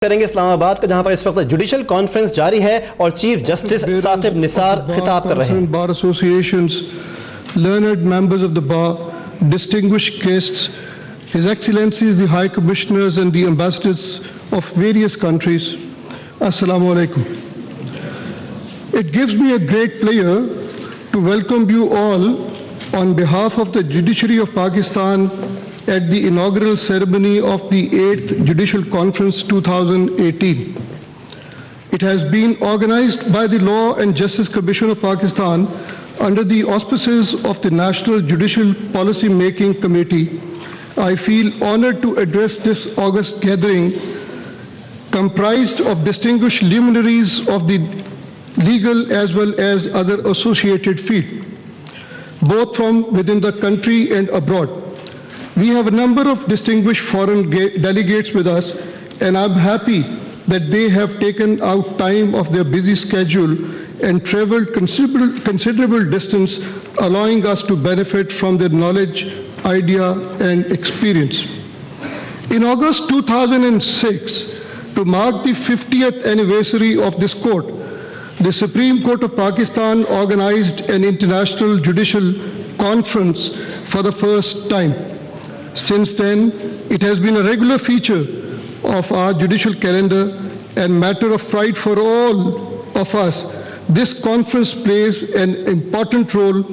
करेंगे इस्लामाबाद का, जहां पर इस वक्त जुडिशल कॉन्फ्रेंस जारी है और चीफ जस्टिस साकिब निसार खिताब कर रहे हैं। बार associations, learned members of the bar, distinguished guests, His Excellencies the High Commissioners and the ambassadors of various countries, Assalamu alaikum. It gives me a great pleasure to welcome you all on behalf of the Judiciary of Pakistan at the inaugural ceremony of the 8th Judicial Conference 2018. It has been organized by the Law and Justice Commission of Pakistan under the auspices of the National Judicial Policy Making Committee. I feel honored to address this august gathering comprised of distinguished luminaries of the legal as well as other associated fields, both from within the country and abroad. We have a number of distinguished foreign delegates with us, and I'm happy that they have taken out time of their busy schedule and traveled considerable distance, allowing us to benefit from their knowledge, idea, and experience. In August 2006, to mark the 50th anniversary of this court, the Supreme Court of Pakistan organized an international judicial conference for the first time. Since then, it has been a regular feature of our judicial calendar and matter of pride for all of us. This conference plays an important role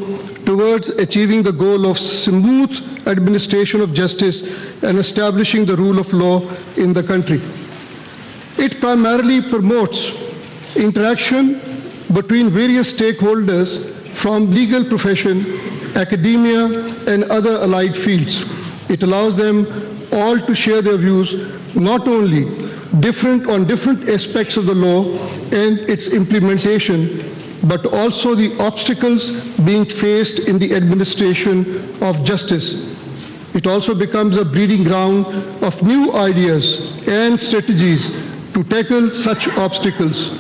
towards achieving the goal of smooth administration of justice and establishing the rule of law in the country. It primarily promotes interaction between various stakeholders from legal profession, academia, and other allied fields. It allows them all to share their views, not only on different aspects of the law and its implementation, but also the obstacles being faced in the administration of justice. It also becomes a breeding ground of new ideas and strategies to tackle such obstacles.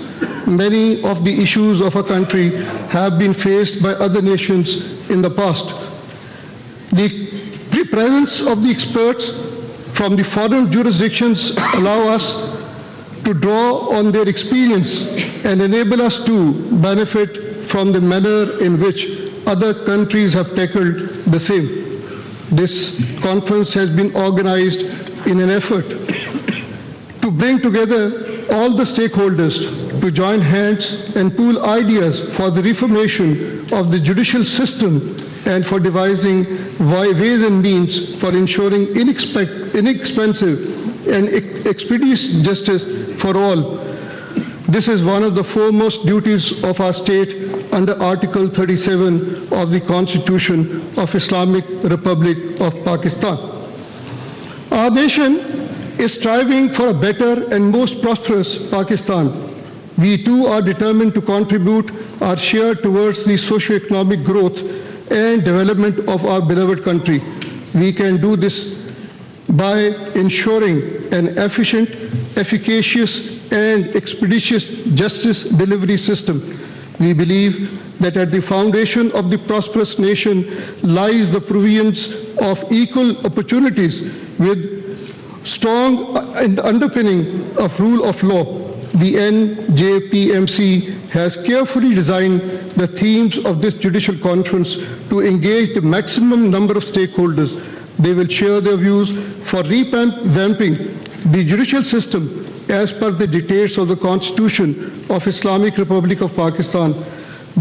Many of the issues of our country have been faced by other nations in the past. The presence of the experts from the foreign jurisdictions allow us to draw on their experience and enable us to benefit from the manner in which other countries have tackled the same. This conference has been organized in an effort to bring together all the stakeholders to join hands and pool ideas for the reformation of the judicial system and for devising ways and means for ensuring inexpensive and expeditious justice for all. This is one of the foremost duties of our state under Article 37 of the Constitution of Islamic Republic of Pakistan. Our nation is striving for a better and most prosperous Pakistan. We too are determined to contribute our share towards the socio-economic growth and development of our beloved country. We can do this by ensuring an efficient, efficacious, and expeditious justice delivery system. We believe that at the foundation of the prosperous nation lies the provisions of equal opportunities with strong underpinning of rule of law. The NJPMC has carefully designed the themes of this judicial conference to engage the maximum number of stakeholders. They will share their views for revamping the judicial system as per the dictates of the Constitution of Islamic Republic of Pakistan.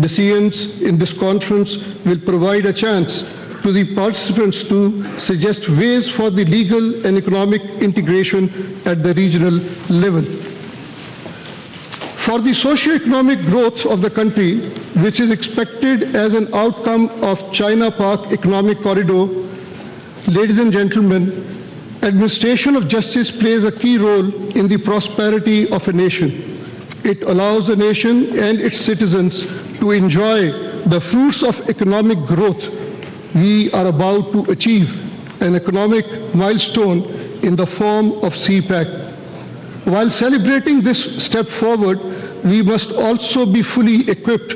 Decisions in this conference will provide a chance to the participants to suggest ways for the legal and economic integration at the regional level. For the socio-economic growth of the country, which is expected as an outcome of China-Pak economic corridor, ladies and gentlemen, administration of justice plays a key role in the prosperity of a nation. It allows a nation and its citizens to enjoy the fruits of economic growth. We are about to achieve an economic milestone in the form of CPAC. While celebrating this step forward, we must also be fully equipped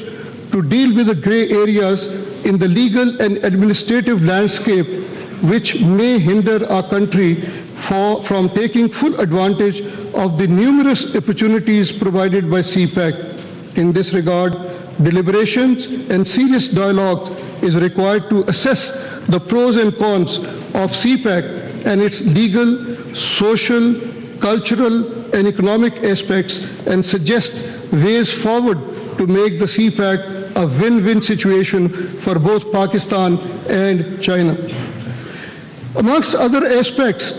to deal with the gray areas in the legal and administrative landscape which may hinder our country from taking full advantage of the numerous opportunities provided by CPAC. In this regard, deliberations and serious dialogue is required to assess the pros and cons of CPAC and its legal, social, cultural, and economic aspects and suggest ways forward to make the CPAC a win-win situation for both Pakistan and China. Amongst other aspects,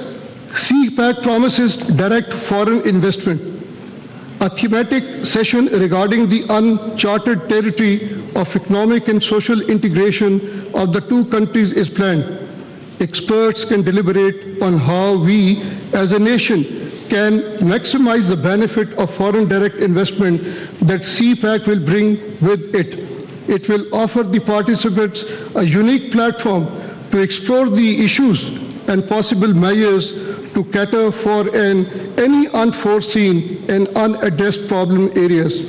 CPAC promises direct foreign investment. A thematic session regarding the uncharted territory of economic and social integration of the two countries is planned. Experts can deliberate on how we as a nation can maximize the benefit of foreign direct investment that CPAC will bring with it. It will offer the participants a unique platform to explore the issues and possible measures to cater for any unforeseen and unaddressed problem areas.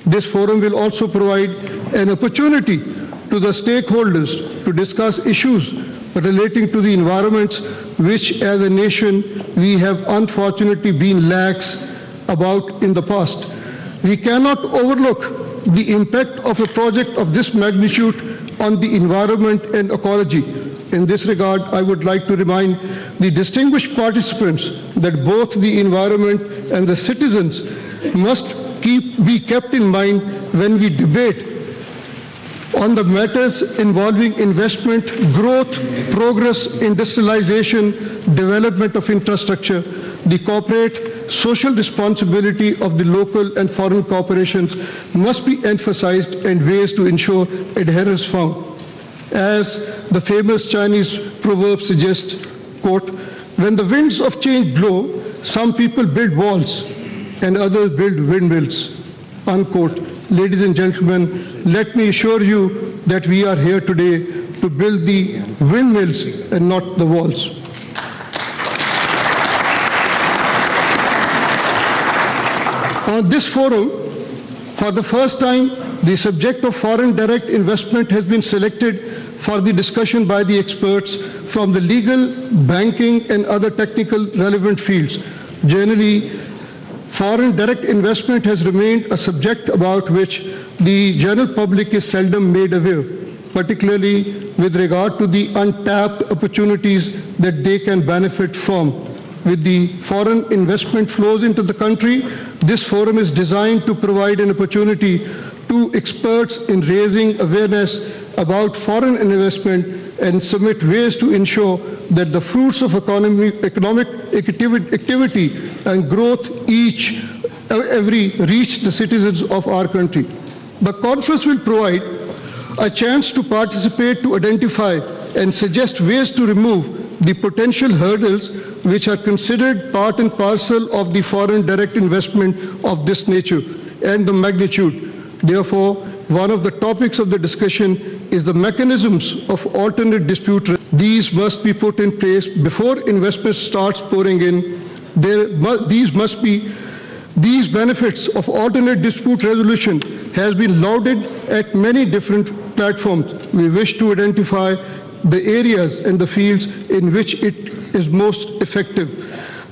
This forum will also provide an opportunity to the stakeholders to discuss issues relating to the environments which as a nation we have unfortunately been lax about in the past. We cannot overlook the impact of a project of this magnitude on the environment and ecology. In this regard, I would like to remind the distinguished participants that both the environment and the citizens must be kept in mind when we debate on the matters involving investment, growth, progress, industrialization, development of infrastructure, the corporate social responsibility of the local and foreign corporations must be emphasized and ways to ensure adherence found. As the famous Chinese proverb suggests, quote, when the winds of change blow, some people build walls and others build windmills, unquote. Ladies and gentlemen, let me assure you that we are here today to build the windmills and not the walls. On this forum, for the first time, the subject of foreign direct investment has been selected for the discussion by the experts from the legal, banking, and other technical relevant fields. Generally, foreign direct investment has remained a subject about which the general public is seldom made aware, particularly with regard to the untapped opportunities that they can benefit from. With the foreign investment flows into the country, this forum is designed to provide an opportunity to experts in raising awareness about foreign investment and submit ways to ensure that the fruits of economic activity and growth reach the citizens of our country. The conference will provide a chance to participate, to identify and suggest ways to remove the potential hurdles which are considered part and parcel of the foreign direct investment of this nature and the magnitude. Therefore, one of the topics of the discussion is the mechanisms of alternate dispute. These must be put in place before investment starts pouring in. These benefits of alternate dispute resolution has been lauded at many different platforms. We wish to identify the areas and the fields in which it is most effective.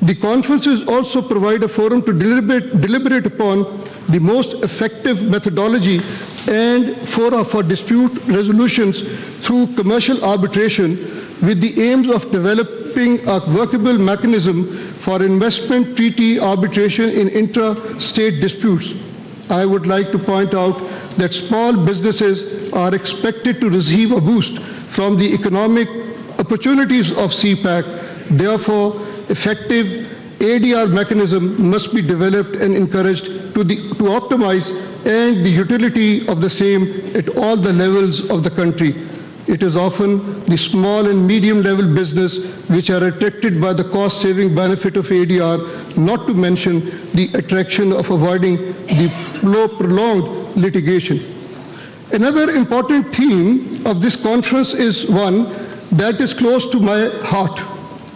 The conferences also provide a forum to deliberate upon the most effective methodology and fora for dispute resolutions through commercial arbitration with the aims of developing a workable mechanism for investment treaty arbitration in intra-state disputes. I would like to point out that small businesses are expected to receive a boost from the economic opportunities of CPAC. Therefore, effective ADR mechanism must be developed and encouraged to optimize and the utility of the same at all the levels of the country. It is often the small and medium level business which are attracted by the cost saving benefit of ADR, not to mention the attraction of avoiding the prolonged litigation. Another important theme of this conference is one that is close to my heart: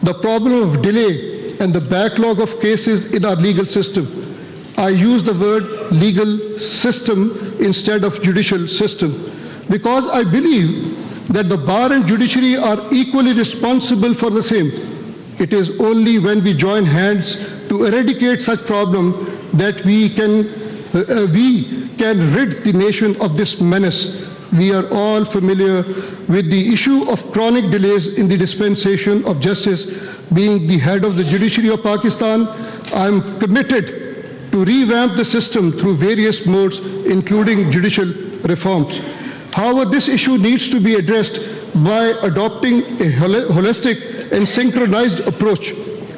the problem of delay and the backlog of cases in our legal system. I use the word legal system instead of judicial system because I believe that the bar and judiciary are equally responsible for the same. It is only when we join hands to eradicate such problem that we can rid the nation of this menace. We are all familiar with the issue of chronic delays in the dispensation of justice. Being the head of the judiciary of Pakistan, I am committed to revamp the system through various modes, including judicial reforms. However, this issue needs to be addressed by adopting a holistic and synchronized approach.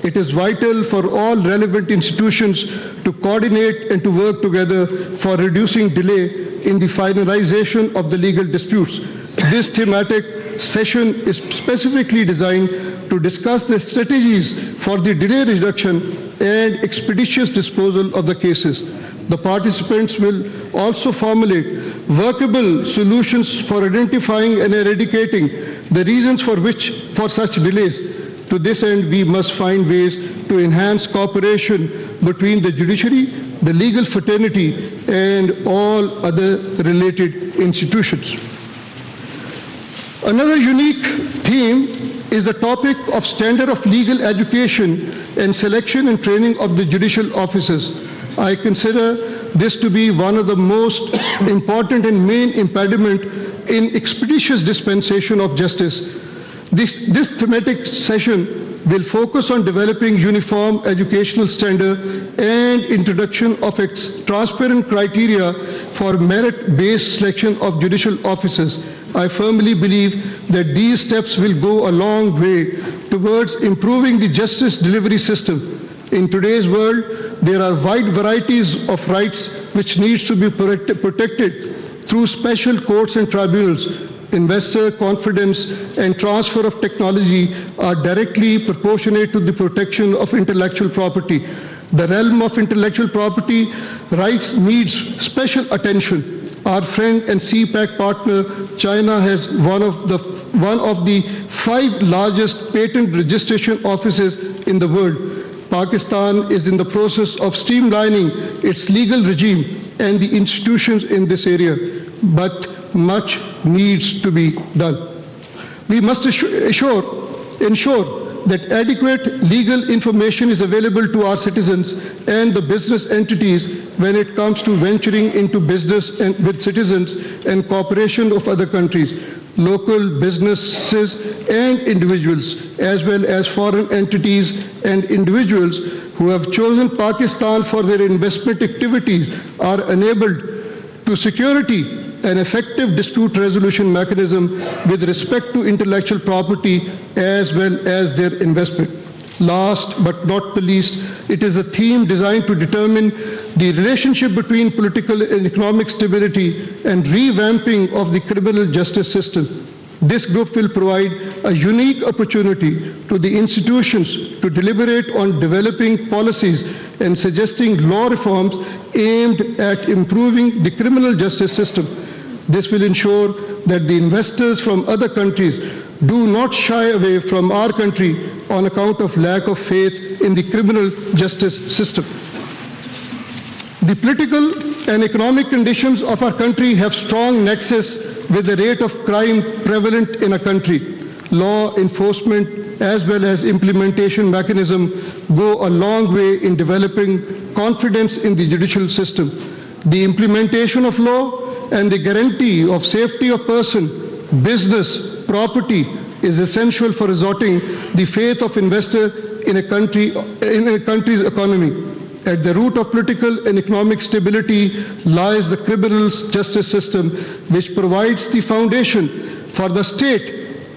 It is vital for all relevant institutions to coordinate and to work together for reducing delay in the finalization of the legal disputes. This thematic session is specifically designed to discuss the strategies for the delay reduction and expeditious disposal of the cases. The participants will also formulate workable solutions for identifying and eradicating the reasons for such delays. To this end, we must find ways to enhance cooperation between the judiciary, the legal fraternity, and all other related institutions. Another unique theme is the topic of standard of legal education and selection and training of the judicial officers. I consider this to be one of the most important and main impediment in expeditious dispensation of justice. This thematic session will focus on developing uniform educational standard and introduction of transparent criteria for merit-based selection of judicial officers. I firmly believe that these steps will go a long way towards improving the justice delivery system. In today's world, there are wide varieties of rights which needs to be protected through special courts and tribunals. Investor confidence and transfer of technology are directly proportionate to the protection of intellectual property. The realm of intellectual property rights needs special attention. Our friend and CPAC partner, China, has one of the 5 largest patent registration offices in the world. Pakistan is in the process of streamlining its legal regime and the institutions in this area, but much needs to be done. We must ensure that adequate legal information is available to our citizens and the business entities when it comes to venturing into business and with citizens and cooperation of other countries, local businesses and individuals, as well as foreign entities and individuals who have chosen Pakistan for their investment activities are enabled to security an effective dispute resolution mechanism with respect to intellectual property as well as their investment. Last but not the least, it is a theme designed to determine the relationship between political and economic stability and revamping of the criminal justice system. This group will provide a unique opportunity to the institutions to deliberate on developing policies and suggesting law reforms aimed at improving the criminal justice system. This will ensure that the investors from other countries do not shy away from our country on account of lack of faith in the criminal justice system. The political and economic conditions of our country have strong nexus with the rate of crime prevalent in a country. Law enforcement as well as implementation mechanism go a long way in developing confidence in the judicial system. The implementation of law and the guarantee of safety of person, business, property is essential for restoring the faith of investor in a country's economy. At the root of political and economic stability lies the criminal justice system, which provides the foundation for the state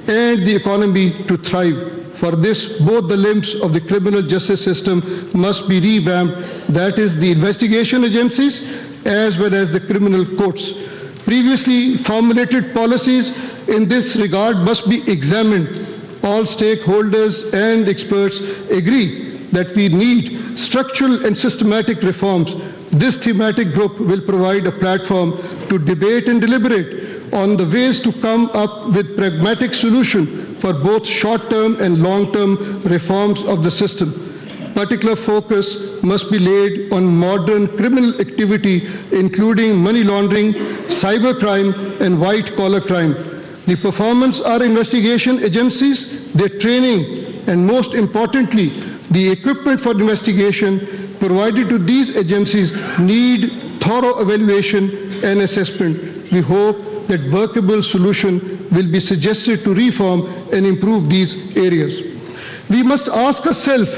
and the economy to thrive. For this, both the limbs of the criminal justice system must be revamped, that is, the investigation agencies as well as the criminal courts. Previously formulated policies in this regard must be examined. All stakeholders and experts agree that we need structural and systematic reforms. This thematic group will provide a platform to debate and deliberate on the ways to come up with pragmatic solutions for both short-term and long-term reforms of the system. Particular focus must be laid on modern criminal activity, including money laundering, cybercrime, and white-collar crime. The performance of our investigation agencies, their training, and most importantly, The equipment for investigation provided to these agencies need thorough evaluation and assessment. We hope that workable solution will be suggested to reform and improve these areas. We must ask ourselves,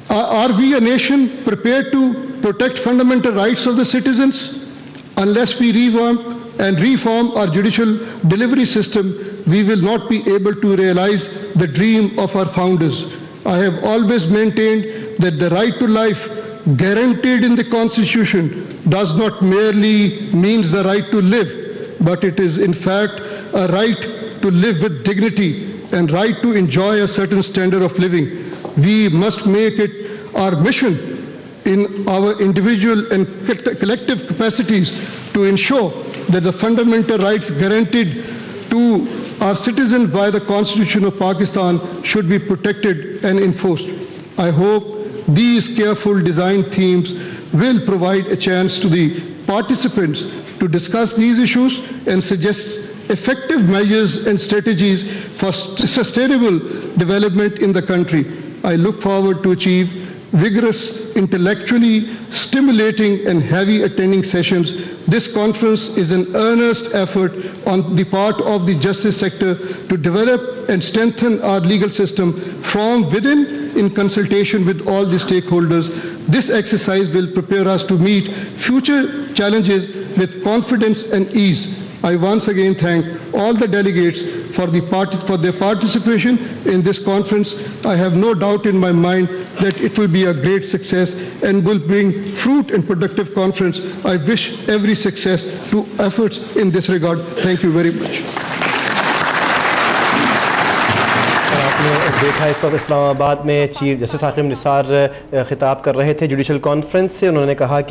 are we a nation prepared to protect fundamental rights of the citizens? Unless we revamp and reform our judicial delivery system, we will not be able to realize the dream of our founders. I have always maintained that the right to life guaranteed in the Constitution does not merely mean the right to live, but it is in fact a right to live with dignity and right to enjoy a certain standard of living. We must make it our mission in our individual and collective capacities to ensure that the fundamental rights guaranteed to our citizens by the Constitution of Pakistan should be protected and enforced. I hope these careful design themes will provide a chance to the participants to discuss these issues and suggest effective measures and strategies for sustainable development in the country. I look forward to achieve vigorous, intellectually stimulating and heavy attending sessions. This conference is an earnest effort on the part of the justice sector to develop and strengthen our legal system from within in consultation with all the stakeholders. This exercise will prepare us to meet future challenges with confidence and ease. I once again thank all the delegates for their participation in this conference. I have no doubt in my mind that it will be a great success and will bring fruit and productive conference. I wish every success to efforts in this regard. Thank you very much. आपने देखा इस वक्त इस्लामाबाद में chief justice Saqib Nisar खिताब कर रहे थे judicial conference से। उन्होंने कहा कि